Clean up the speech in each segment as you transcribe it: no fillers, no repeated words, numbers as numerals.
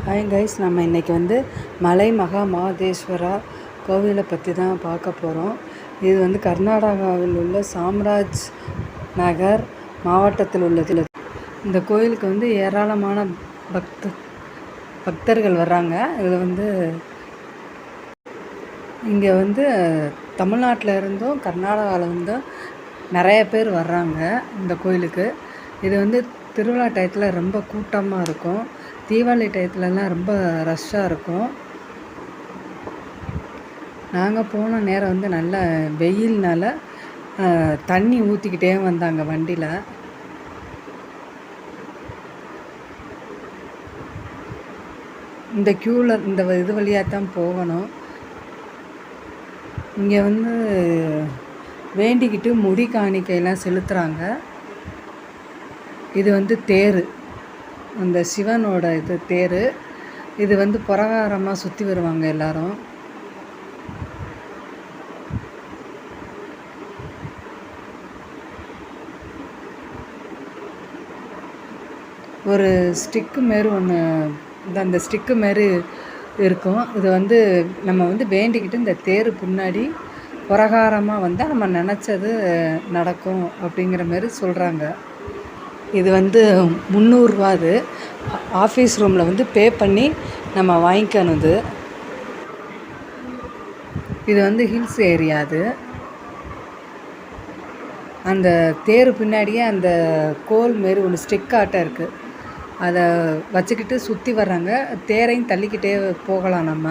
Hi guys, நம்ம இன்றைக்கி வந்து மலை மகா மாதேஸ்வரா கோவிலை பற்றி தான் பார்க்க போகிறோம். இது வந்து கர்நாடகாவில் உள்ள சாம்ராஜ் நகர் மாவட்டத்தில் உள்ளது. இந்த கோயிலுக்கு வந்து ஏராளமான பக்தர்கள் வர்றாங்க. இதில் வந்து இங்கே வந்து தமிழ்நாட்டில் இருந்தும் கர்நாடகாவில் இருந்தும் நிறைய பேர் வர்றாங்க இந்த கோயிலுக்கு. இது வந்து திருவிழா டயத்தில் ரொம்ப கூட்டமாக இருக்கும். தீபாவளி டயத்துலலாம் ரொம்ப ரஷ்ஷாக இருக்கும். நாங்கள் போன நேரம் வந்து நல்ல வெயில்னால தண்ணி ஊற்றிக்கிட்டே வந்தாங்க வண்டியில். இந்த க்யூவில் இந்த இது வழியாக தான் போகணும். இங்கே வந்து வேண்டிக்கிட்டு முடி காணிக்கையெல்லாம் செலுத்துகிறாங்க. இது வந்து தேர், அந்த சிவனோட இது தேர். இது வந்து பிரகாரமாக சுற்றி வருவாங்க எல்லாரும். ஒரு ஸ்டிக்கு மாரி ஒன்று, அந்த ஸ்டிக்கு மாரி இருக்கும். இது வந்து நம்ம வந்து வேண்டிக்கிட்டு இந்த தேர் பின்னாடி பிரகாரமாக வந்தால் நம்ம நினச்சது நடக்கும் அப்படிங்கிற மாரி சொல்கிறாங்க. இது வந்து 300 ரூபா. அது ஆஃபீஸ் ரூமில் வந்து பே பண்ணி நம்ம வாங்கிக்கணும். இது வந்து ஹில்ஸ் ஏரியா. அது அந்த தேர் பின்னாடியே அந்த கோல் மாரி ஒன்று ஸ்டிக் ஆட்டம் இருக்குது. அதை வச்சுக்கிட்டு சுற்றி வர்றாங்க. தேரையும் தள்ளிக்கிட்டே போகலாம் நம்ம.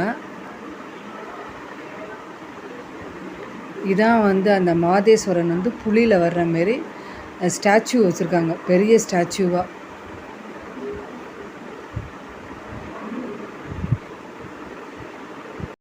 இதான் வந்து அந்த மாதேஸ்வரன் வந்து புலியில் வர்ற மாரி ஸ்டாச்சு வச்சுருக்காங்க, பெரிய ஸ்டாச்சுவாக.